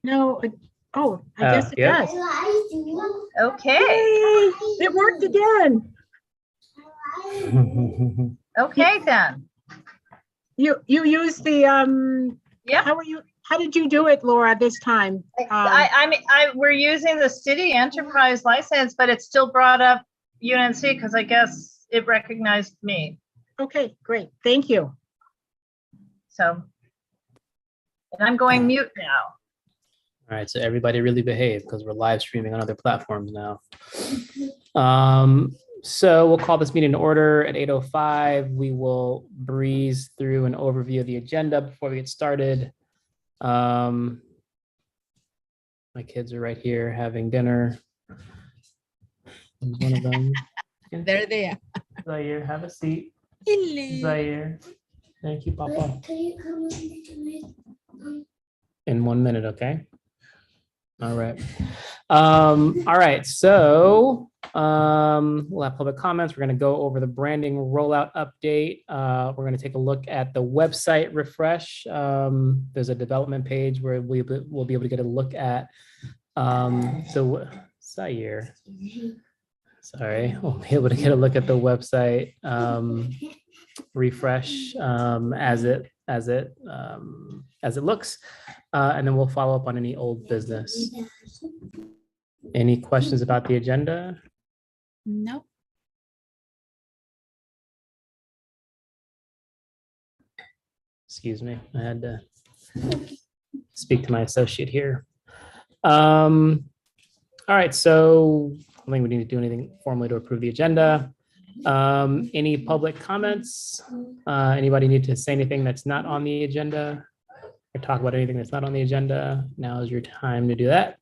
No, oh, I guess it Yep. does. Okay. Yay, it worked again. Okay, then. You use the Yep. how did you do it, Laura, this time? We're using the city enterprise license, but it still brought up UNNC because I guess it recognized me. Okay, great. Thank you. So, and I'm going mute now. All right, so everybody really behave because we're live streaming on other platforms now. So we'll call this meeting to order at 8:05. We will breeze through an overview of the agenda before we get started. My kids are right here having dinner. One of them. They're there. Zaire, have a seat. Hello. Zaire. Thank you, Papa. Can you come In 1 minute, okay? All right. All right. So we'll have public comments. We're going to go over the branding rollout update. We're going to take a look at the website refresh. There's a development page where we'll be able to get a look at Zaire. Sorry, we'll be able to get a look at the website refresh as it looks, and then we'll follow up on any old business. Any questions about the agenda? No. Excuse me, I had to speak to my associate here. All right, so I don't think we need to do anything formally to approve the agenda. Any public comments? Anybody need to say anything that's not on the agenda or talk about anything that's not on the agenda? Now is your time to do that.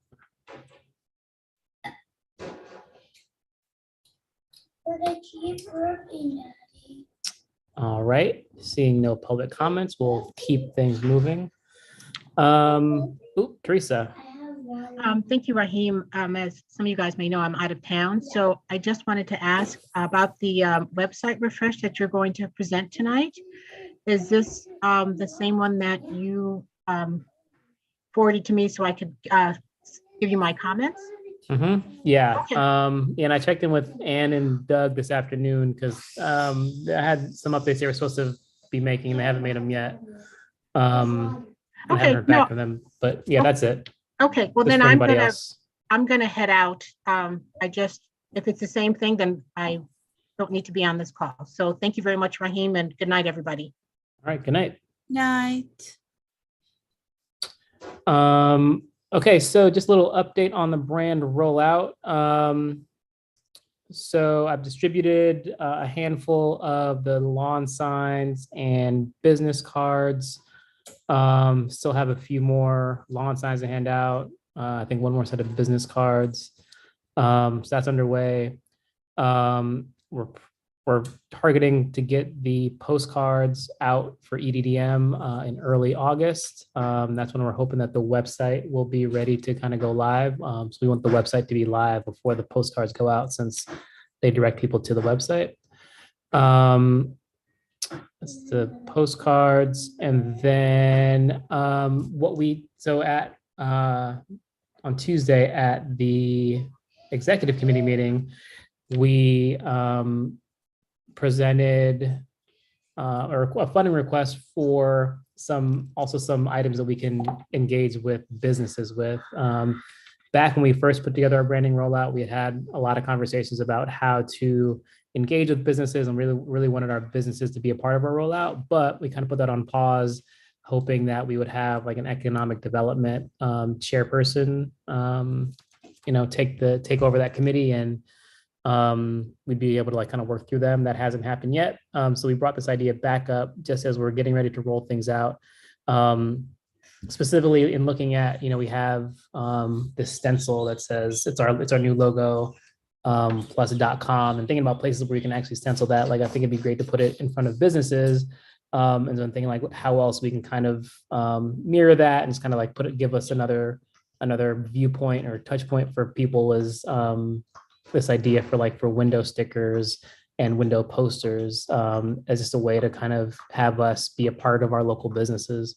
All right, seeing no public comments, we'll keep things moving. Teresa. Thank you, Raheem. As some of you guys may know, I'm out of town, so I just wanted to ask about the website refresh that you're going to present tonight. Is this the same one that you forwarded to me so I could give you my comments? Yeah. Okay. And I checked in with Ann and Doug this afternoon because I had some updates they were supposed to be making and they haven't made them yet. I haven't heard back from them, but yeah, that's it. Okay, well Just then for I'm gonna head out. If it's the same thing, then I don't need to be on this call. So thank you very much, Raheem, and good night, everybody. All right, good night. Night. Okay, so just a little update on the brand rollout. So I've distributed a handful of the lawn signs and business cards. Still have a few more lawn signs to hand out. I think one more set of business cards. So that's underway. We're targeting to get the postcards out for EDDM in early August. That's when we're hoping that the website will be ready to kind of go live. So we want the website to be live before the postcards go out since they direct people to the website. That's the postcards. And then on Tuesday at the executive committee meeting, we presented a funding request for some items that we can engage with businesses with. Back when we first put together our branding rollout, we had a lot of conversations about how to engage with businesses and really wanted our businesses to be a part of our rollout, but we kind of put that on pause, hoping that we would have like an economic development chairperson, take over that committee and we'd be able to like kind of work through them. That hasn't happened yet. So we brought this idea back up just as we're getting ready to roll things out. Specifically in looking at, we have this stencil that says it's our new logo, plus .com, and thinking about places where you can actually stencil that. Like, I think it'd be great to put it in front of businesses. And then thinking like how else we can kind of mirror that and just kind of like give us another viewpoint or touch point for people is this idea for window stickers and window posters as just a way to kind of have us be a part of our local businesses.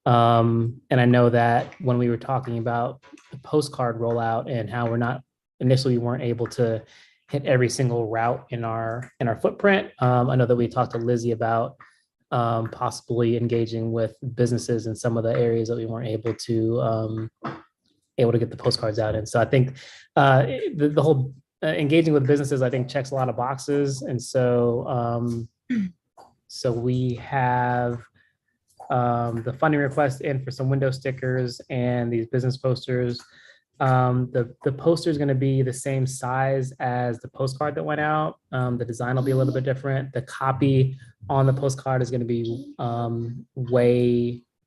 And I know that when we were talking about the postcard rollout and how we weren't able to hit every single route in our footprint. I know that we talked to Lizzie about possibly engaging with businesses in some of the areas that we weren't able to get the postcards out in. So I think the whole engaging with businesses, I think, checks a lot of boxes. And so so we have the funding request in for some window stickers and these business posters. The poster is going to be the same size as the postcard that went out. The design will be a little bit different. The copy on the postcard is going to be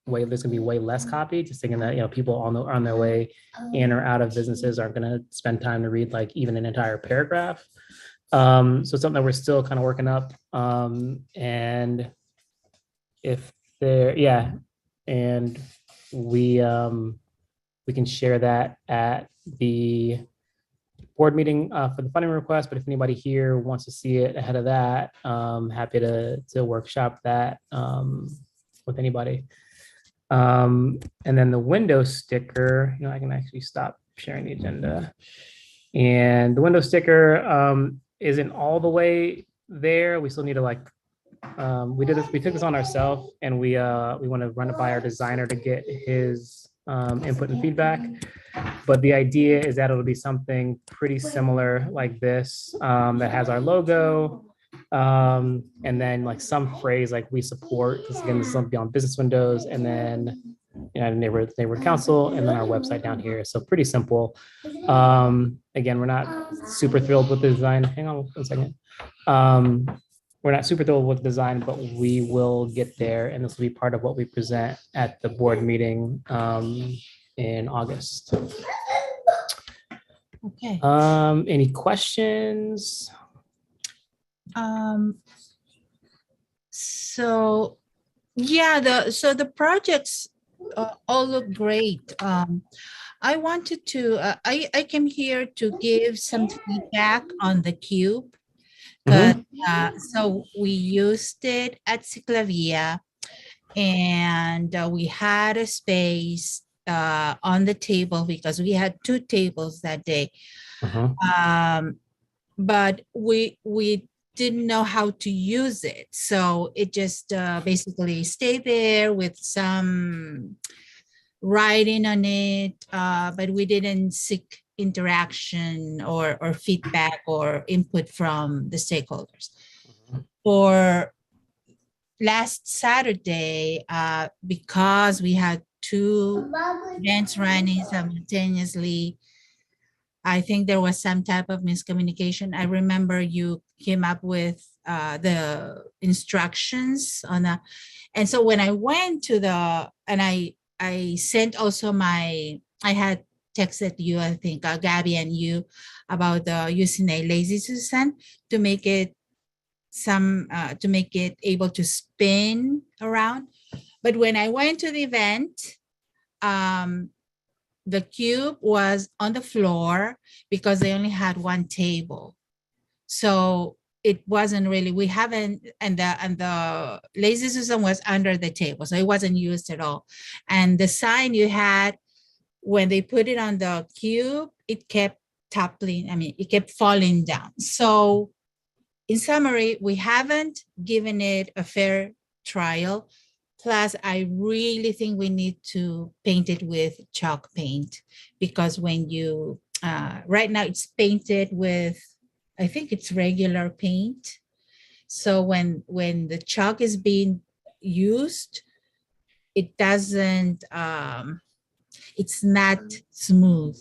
there's going to be way less copy, just thinking that, people on their way in or out of businesses aren't going to spend time to read like even an entire paragraph. So it's something that we're still kind of working up. And if and we can share that at the board meeting for the funding request. But if anybody here wants to see it ahead of that, happy to workshop that with anybody. And then the window sticker, I can actually stop sharing the agenda. And the window sticker isn't all the way there. We still need to we took this on ourselves, and we want to run it by our designer to get his input and feedback. But the idea is that it'll be something pretty similar like this, that has our logo, and then like some phrase like "we support." Because again, this is going to be on business windows, and then neighborhood council, and then our website down here. So pretty simple. Again, we're not super thrilled with the design. Hang on one second. We're not super thrilled with design, but we will get there, and this will be part of what we present at the board meeting in August. Okay. Any questions? So yeah, the projects all look great. I wanted to, I came here to give some feedback on the cube. So we used it at Ciclavia, and we had a space on the table because we had 2 tables that day. But we didn't know how to use it. So it just basically stayed there with some writing on it, but we didn't seek interaction or feedback or input from the stakeholders. For last Saturday, because we had 2 events running simultaneously, I think there was some type of miscommunication. I remember you came up with the instructions on and so when I went to and I sent also I had texted you, I think, Gabby and you, about using a Lazy Susan to make it able to spin around. But when I went to the event, the cube was on the floor because they only had 1 table. So it wasn't really, and the Lazy Susan was under the table. So it wasn't used at all. And the sign you had, when they put it on the cube, it kept toppling. It kept falling down. So in summary, we haven't given it a fair trial. Plus, I really think we need to paint it with chalk paint, because when you, right now it's painted with, I think it's regular paint. So when the chalk is being used, it doesn't, it's not smooth.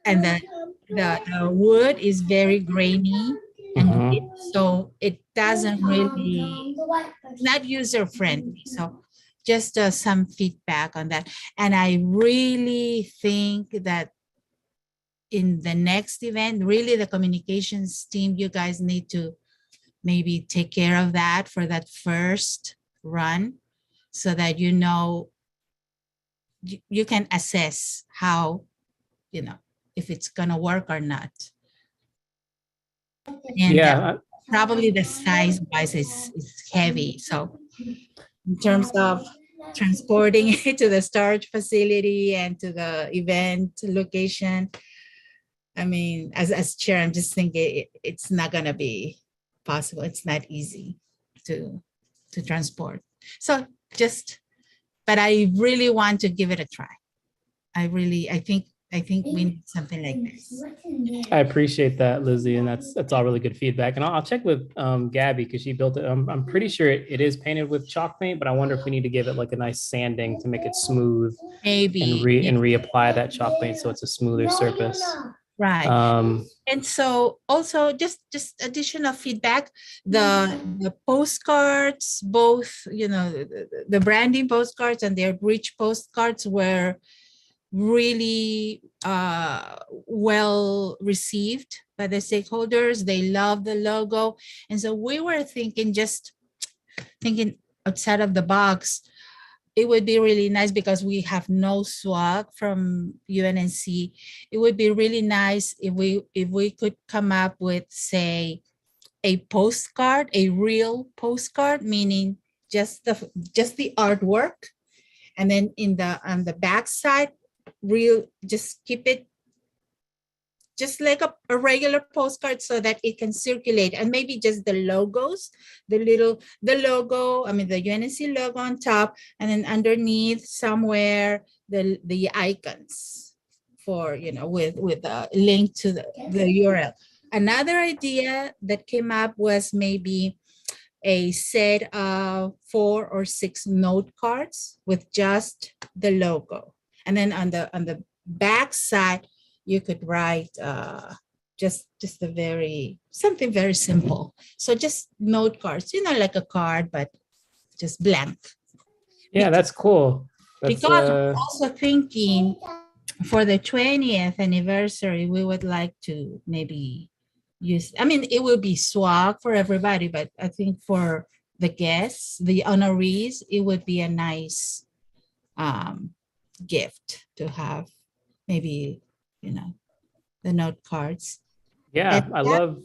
And the wood is very grainy. And so it doesn't really, not user friendly. So just some feedback on that. And I really think that in the next event, really the communications team, you guys need to maybe take care of that for that first run, so that you can assess how, if it's gonna work or not. And probably the size wise is heavy. So in terms of transporting it to the storage facility and to the event location. I mean, as chair, I'm just thinking it's not gonna be possible. It's not easy to transport. So but I really want to give it a try. I think we need something like this. I appreciate that, Lizzie, and that's all really good feedback. And I'll check with Gabby because she built it. I'm pretty sure it is painted with chalk paint, but I wonder if we need to give it like a nice sanding to make it smooth Maybe. and reapply that chalk paint so it's a smoother surface. Right. And so also just additional feedback, the postcards, both, the branding postcards and the outreach postcards were really well received by the stakeholders. They love the logo. And so we were thinking outside of the box. It would be really nice because we have no swag from UNNC. It would be really nice if we could come up with, say, a postcard, a real postcard, meaning just the artwork, and then on the back side, just keep it just like a regular postcard so that it can circulate, and maybe just the logos, the logo, the UNNC logo on top, and then underneath somewhere the icons for, with a link to the URL. Another idea that came up was maybe a set of 4 or 6 note cards with just the logo. And then on the back side, you could write just something very simple. So just note cards, like a card, but just blank. Yeah, that's cool. Because we're also thinking for the 20th anniversary, we would like to maybe use, it will be swag for everybody, but I think for the guests, the honorees, it would be a nice gift to have, maybe, the note cards. Yeah, I love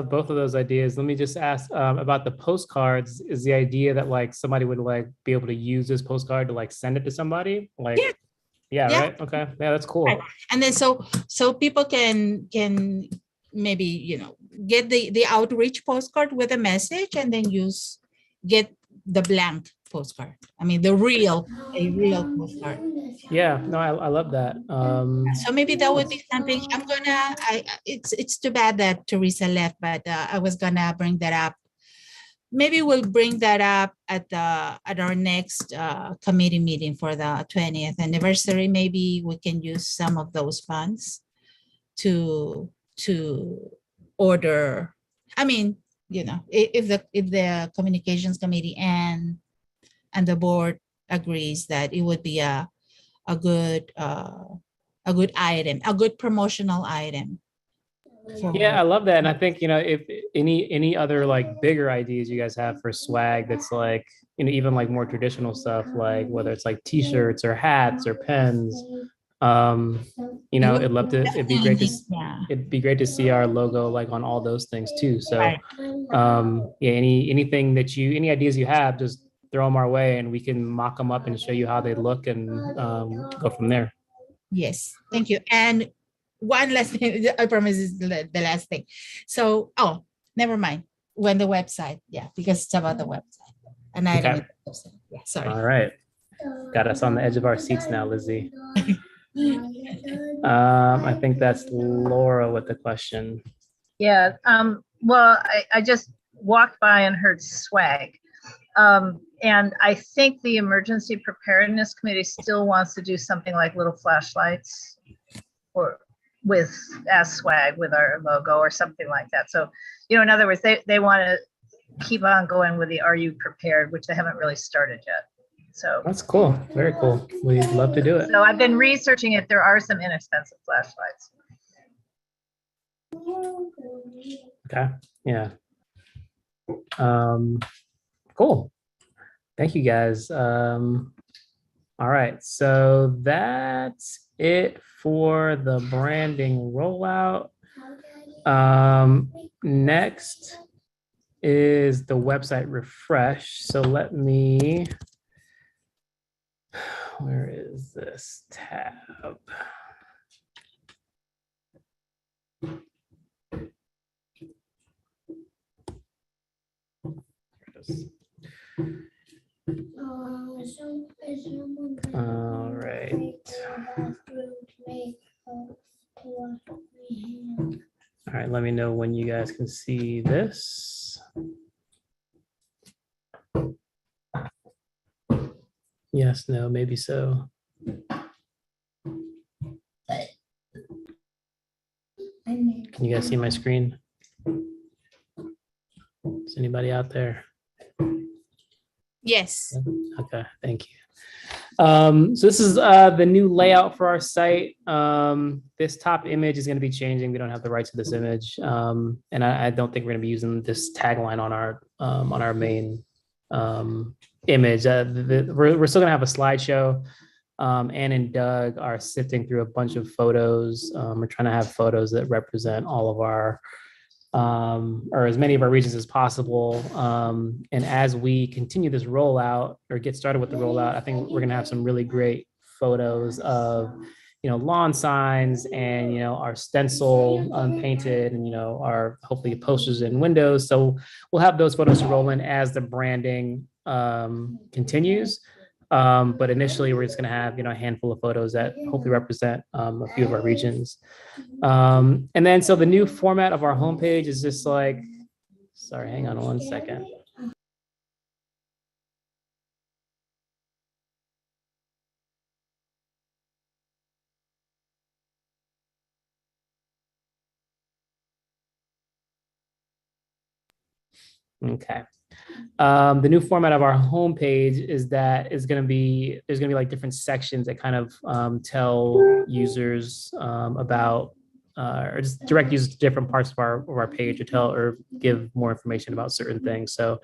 both of those ideas. Let me just ask about the postcards. Is the idea that like somebody would like be able to use this postcard to like send it to somebody? Like, yeah. Right. Okay. Yeah, that's cool. Right. And then so people can maybe, get the outreach postcard with a message, and then get the blank postcard. A real postcard. Yeah, no, I love that. So maybe that would be something it's too bad that Teresa left, but I was gonna bring that up. Maybe we'll bring that up at our next committee meeting for the 20th anniversary. Maybe we can use some of those funds to order. If the communications committee and the board agrees that it would be a good item, a good promotional item. Yeah, I love that. And I think, if any other like bigger ideas you guys have for swag that's like, even like more traditional stuff, like whether it's like t-shirts or hats or pens, it'd be great to see our logo like on all those things too. So any ideas you have, just throw them our way and we can mock them up and show you how they look and go from there. Yes, thank you. And one last thing, I promise is the last thing. So, never mind. When the website, because it's about the website. And I don't. Yeah, sorry. All right. Got us on the edge of our seats now, Lizzie. I think that's Laura with the question. Yeah. Well, I just walked by and heard swag. And I think the Emergency Preparedness Committee still wants to do something like little flashlights as swag with our logo or something like that. So, in other words, they want to keep on going with the Are You Prepared, which they haven't really started yet. So that's cool. Very cool. We'd love to do it. So I've been researching it. There are some inexpensive flashlights. Okay. Yeah. Cool. Thank you guys. All right. So that's it for the branding rollout. Next is the website refresh. So let me Where is this tab? All right. All right, let me know when you guys can see this. Yes, no, maybe so. Can you guys see my screen? Is anybody out there? Yes. Okay, thank you. So this is the new layout for our site. This top image is going to be changing. We don't have the rights to this image, and I don't think we're going to be using this tagline on our main image. We're still going to have a slideshow. Ann and Doug are sifting through a bunch of photos. We're trying to have photos that represent all of our or as many of our regions as possible. And as we continue this rollout or get started with the rollout, I think we're going to have some really great photos of, lawn signs and, our stencil unpainted and, our hopefully posters and windows. So we'll have those photos to roll in as the branding continues. But initially, we're just going to have, a handful of photos that hopefully represent a few of our regions. And then, so the new format of our homepage is just like, sorry, hang on one second. Okay. The new format of our homepage is that there's going to be like different sections that kind of tell users about or just direct users to different parts of our page or give more information about certain things. So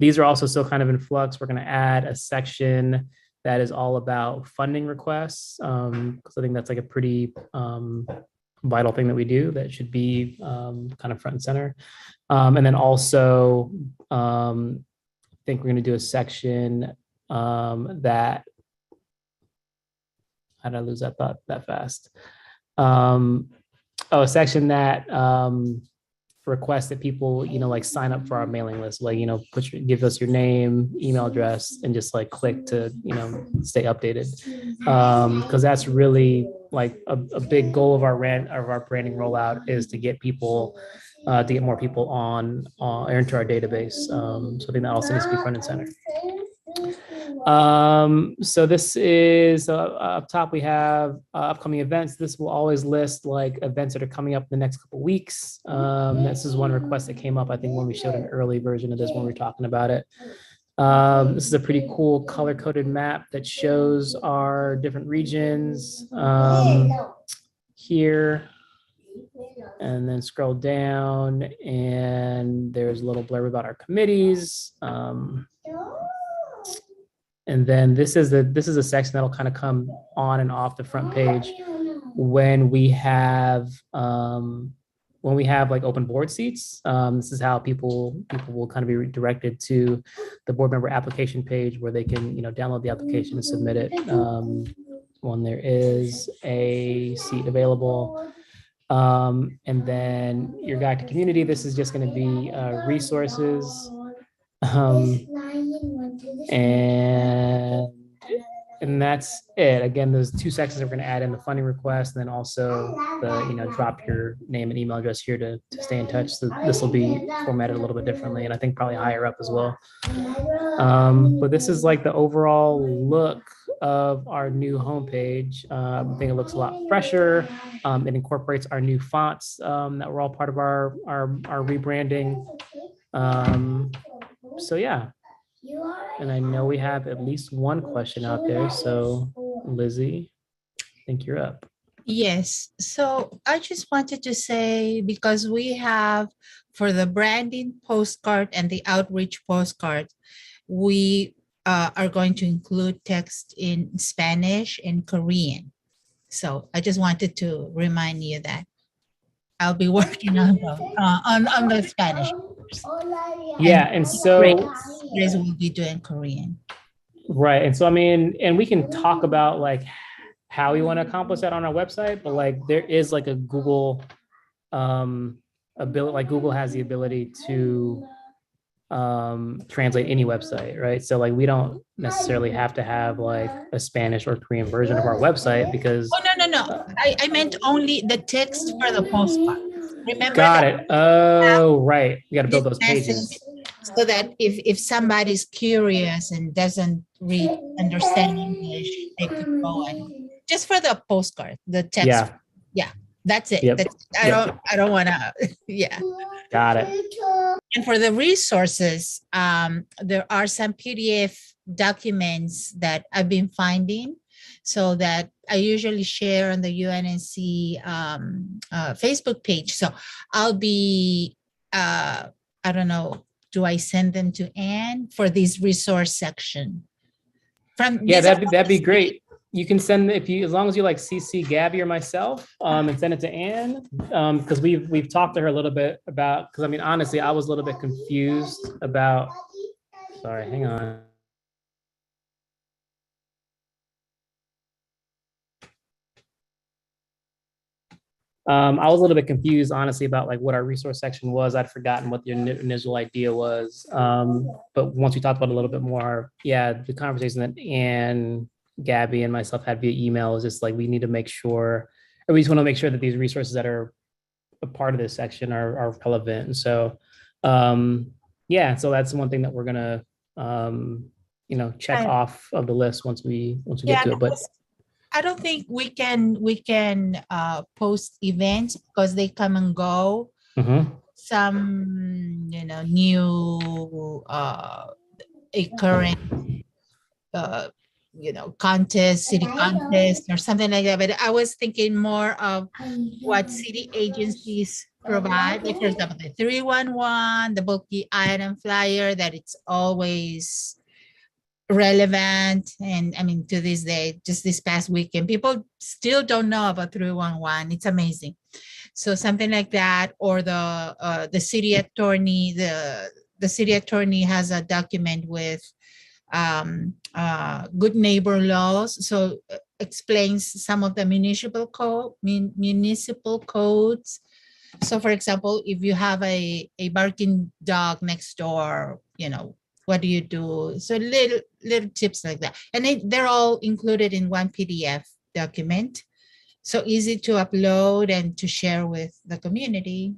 these are also still kind of in flux. We're going to add a section that is all about funding requests because I think that's like a pretty vital thing that we do that should be kind of front and center. And then also, I think we're going to do a section that, how did I lose that thought that fast? A section that requests that people, like sign up for our mailing list, like, give us your name, email address, and just like click to, stay updated. Because that's really like a big goal of our branding rollout is to get people to get more people on into our database. So I think that also needs to be front and center. So this is up top, we have upcoming events. This will always list like events that are coming up in the next couple of weeks. This is one request that came up, I think, when we showed an early version of this when we were talking about it. This is a pretty cool color-coded map that shows our different regions here. And then scroll down and there's a little blurb about our committees. And then this is a section that'll kind of come on and off the front page when we have like open board seats. This is how people will kind of be redirected to the board member application page where they can download the application and submit it when there is a seat available. And then your guide to community, this is just going to be resources. And that's it. Again, those two sections are going to add in the funding request and then also the drop your name and email address here to stay in touch. So this will be formatted a little bit differently and I think probably higher up as well. But this is like the overall look of our new homepage. I think it looks a lot fresher. It incorporates our new fonts that were all part of our rebranding. So yeah. And I know we have at least one question out there. So Lizzie, I think you're up. Yes. So I just wanted to say, because we have for the branding postcard and the outreach postcard, we are going to include text in Spanish and Korean. So I just wanted to remind you that I'll be working on the Spanish. Yeah, and so Grace will be doing Korean. Right. And so, I mean, and we can talk about like how we want to accomplish that on our website, but like there is like a Google ability, like Google has the ability to translate any website, right? So like we don't necessarily have to have like a Spanish or Korean version of our website because Oh, no. I meant only the text for the postcard. Remember got that it. Oh, right. You got to build this those message, pages. so that if somebody's curious and doesn't understand English, they could go and just for the postcard, the text. Yeah. Yeah, that's it. Yep. That's, Yep. I don't want to, yeah. Got it. And for the resources, there are some PDF documents that I've been finding, so that I usually share on the UNNC Facebook page. So I'll be, I don't know, do I send them to Anne for this resource section? Yeah, that'd be great. You can send if you as long as you like CC Gabby or myself and send it to Anne because we've talked to her a little bit about because I mean honestly I was a little bit confused about. Sorry, hang on. I was a little bit confused, honestly, about like what our resource section was. I'd forgotten what the initial idea was. But once we talked about it a little bit more, yeah, the conversation that Anne, Gabby, and myself had via email is just like we need to make sure, or we just want to make sure that these resources that are a part of this section are relevant. And so, yeah, so that's one thing that we're gonna, check off of the list once we get to it. But I don't think we can post events because they come and go. Some new a current contest, city contest or something like that. But I was thinking more of what city agencies provide, like for example the 311, the bulky item flyer, that it's always relevant. And I mean, to this day, just this past weekend, people still don't know about 311. It's amazing. So something like that, or the city attorney, the city attorney has a document with good neighbor laws. So explains some of the municipal codes. So for example, if you have a barking dog next door, what do you do? So little tips like that. And they're all included in one PDF document. So easy to upload and to share with the community,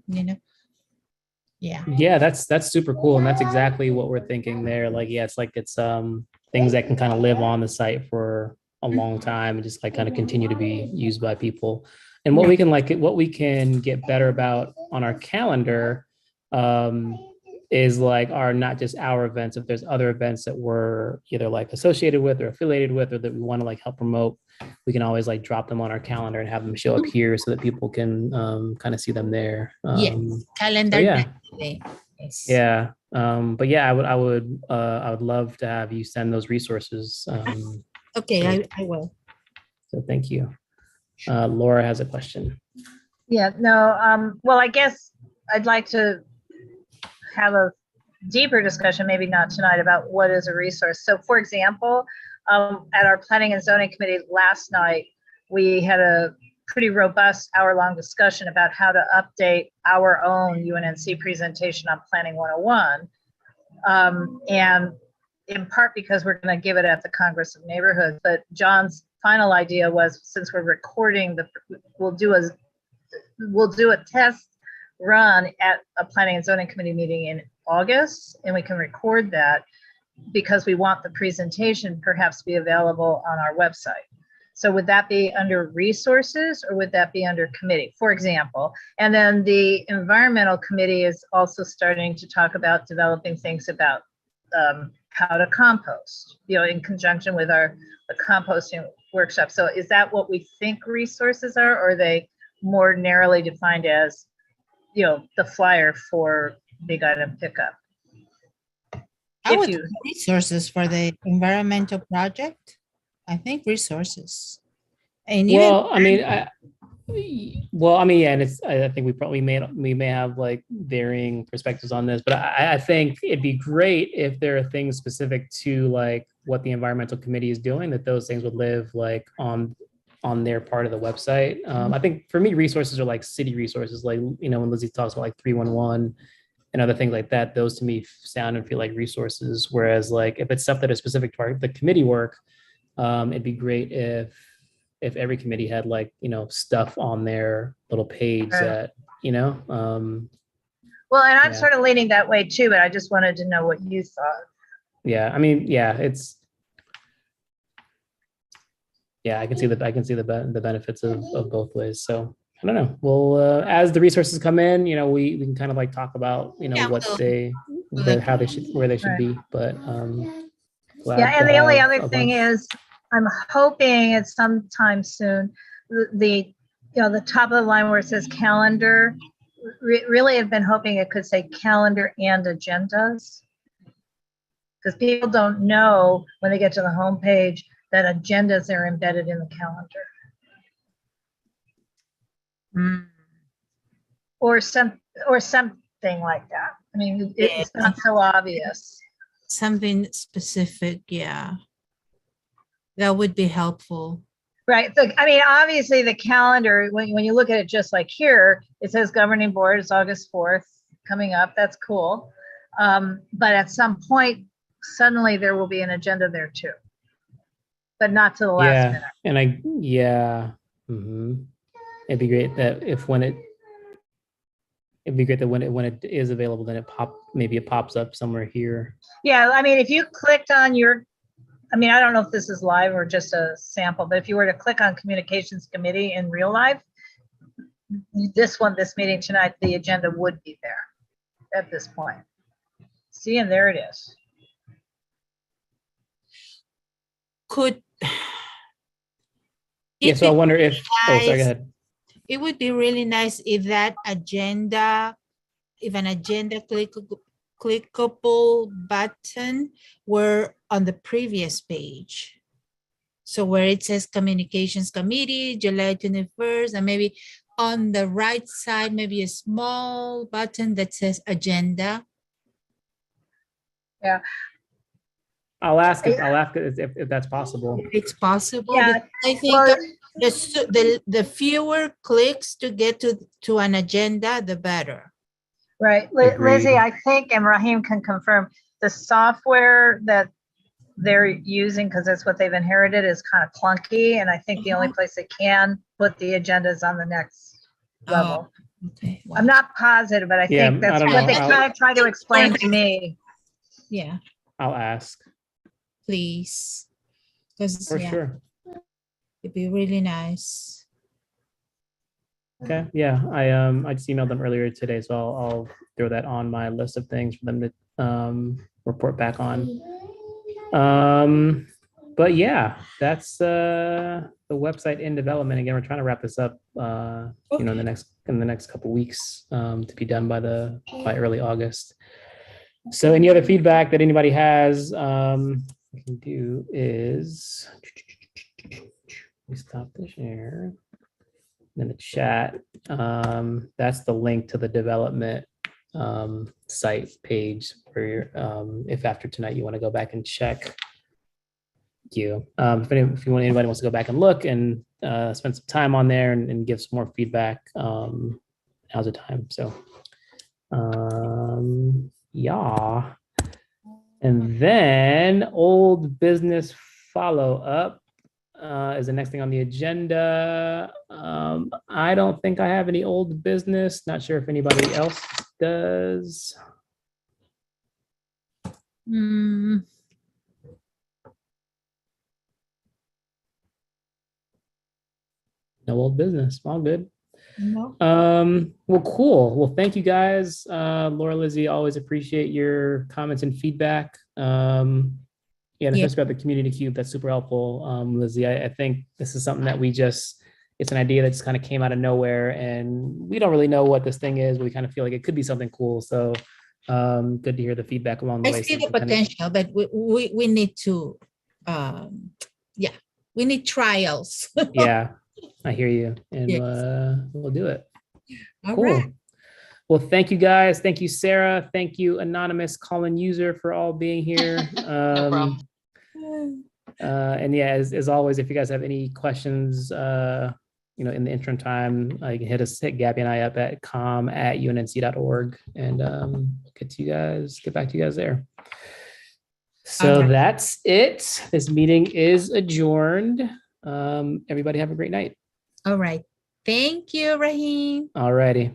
Yeah. Yeah, that's super cool. And that's exactly what we're thinking there. Like, yeah, it's things that can kind of live on the site for a long time and just like kind of continue to be used by people. And what we can get better about on our calendar is like not just our events. If there's other events that we're either like associated with or affiliated with, or that we want to like help promote, we can always like drop them on our calendar and have them show up here so that people can kind of see them there. Calendar. So yeah. Yes. Yeah. But yeah, I would love to have you send those resources. Okay, I will. So thank you. Laura has a question. Yeah, no, well, I guess I'd like to have a deeper discussion, maybe not tonight, about what is a resource. So for example, at our planning and zoning committee last night, we had a pretty robust hour-long discussion about how to update our own UNNC presentation on Planning 101. And in part because we're going to give it at the Congress of Neighborhoods, but John's final idea was, since we're recording, we'll do a test run at a planning and zoning committee meeting in August, and we can record that because we want the presentation perhaps to be available on our website. So would that be under resources or would that be under committee, for example? And then the environmental committee is also starting to talk about developing things about how to compost, in conjunction with the composting workshop. So is that what we think resources are, or are they more narrowly defined as, the flyer for big item pickup? I would think resources for the environmental project. I think resources. And well, I mean, yeah, and I think we may have like varying perspectives on this, but I think it'd be great if there are things specific to like what the environmental committee is doing, that those things would live like on their part of the website. I think for me, resources are like city resources, like, you know, when Lizzie talks about like 311 and other things like that, those to me sound and feel like resources. Whereas like if it's stuff that is specific to the committee work, it'd be great if every committee had like, you know, stuff on their little page that, you know. Well, and I'm Yeah. sort of leaning that way too, but I just wanted to know what you thought. Yeah, I mean, yeah, I can see the benefits of both ways. So I don't know. Well, as the resources come in, you know, we can kind of like talk about, you know, Yeah, what how they should, where they should be. But Yeah, and the only other thing is, I'm hoping it's sometime soon, the you know, the top of the line where it says calendar, really have been hoping it could say calendar and agendas. Because people don't know when they get to the homepage that agendas are embedded in the calendar. Or something like that. I mean, it's not so obvious. Something specific, yeah. That would be helpful. Right. So, I mean, obviously the calendar, when you look at it just like here, it says governing board is August 4th coming up. That's cool. But at some point, suddenly there will be an agenda there too. But not to the last minute. And it'd be great that when it is available, then maybe it pops up somewhere here. Yeah, I mean, if you clicked on I mean, I don't know if this is live or just a sample, but if you were to click on communications committee in real life, this meeting tonight, the agenda would be there at this point. See, and there it is. So I wonder if, sorry, go ahead. It would be really nice if an agenda clickable button were on the previous page. So where it says communications committee, July 21st, and maybe on the right side, maybe a small button that says agenda. Yeah. I'll ask if that's possible. It's possible. Yeah. I think the fewer clicks to get to an agenda, the better. Right. Lizzie, I think, and Raheem can confirm, the software that they're using, because that's what they've inherited, is kind of clunky. And I think the only place they can put the agendas on the next level. Okay. Wow. I'm not positive, but I think that's what they kind of try to explain to me. Yeah. I'll ask. Please. For sure. It'd be really nice. Okay. Yeah. I just emailed them earlier today, so I'll throw that on my list of things for them to report back on. But yeah, that's the website in development. Again, we're trying to wrap this up you know, in the next couple weeks to be done by early August. So any other feedback that anybody has, we can do is we stop the share. In the chat, that's the link to the development site page where you're, if after tonight you want to go back and check. If anybody wants to go back and look and spend some time on there and give some more feedback, now's the time. So yeah. And then old business follow-up is the next thing on the agenda. I don't think I have any old business. Not sure if anybody else does. Mm. No old business. All good. No. Well, cool. Well, thank you guys. Laura, Lizzie, always appreciate your comments and feedback. Yeah, especially about the community cube. That's super helpful. Lizzie, I think this is something that it's an idea that just kind of came out of nowhere, and we don't really know what this thing is, but we kind of feel like it could be something cool. So good to hear the feedback along the way. I see the potential, but we need to, we need trials. Yeah, I hear you. And we'll do it. All cool. right. Well, thank you guys. Thank you, Sarah. Thank you, anonymous call-in user, for all being here. No problem. And yeah, as always, if you guys have any questions, in the interim time, you can hit Gabby and I up at com@unnc.org and get back to you guys there. So All right. that's it. This meeting is adjourned. Everybody have a great night. All right. Thank you, Raheem. All righty.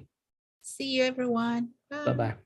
See you, everyone. Bye. Bye-bye.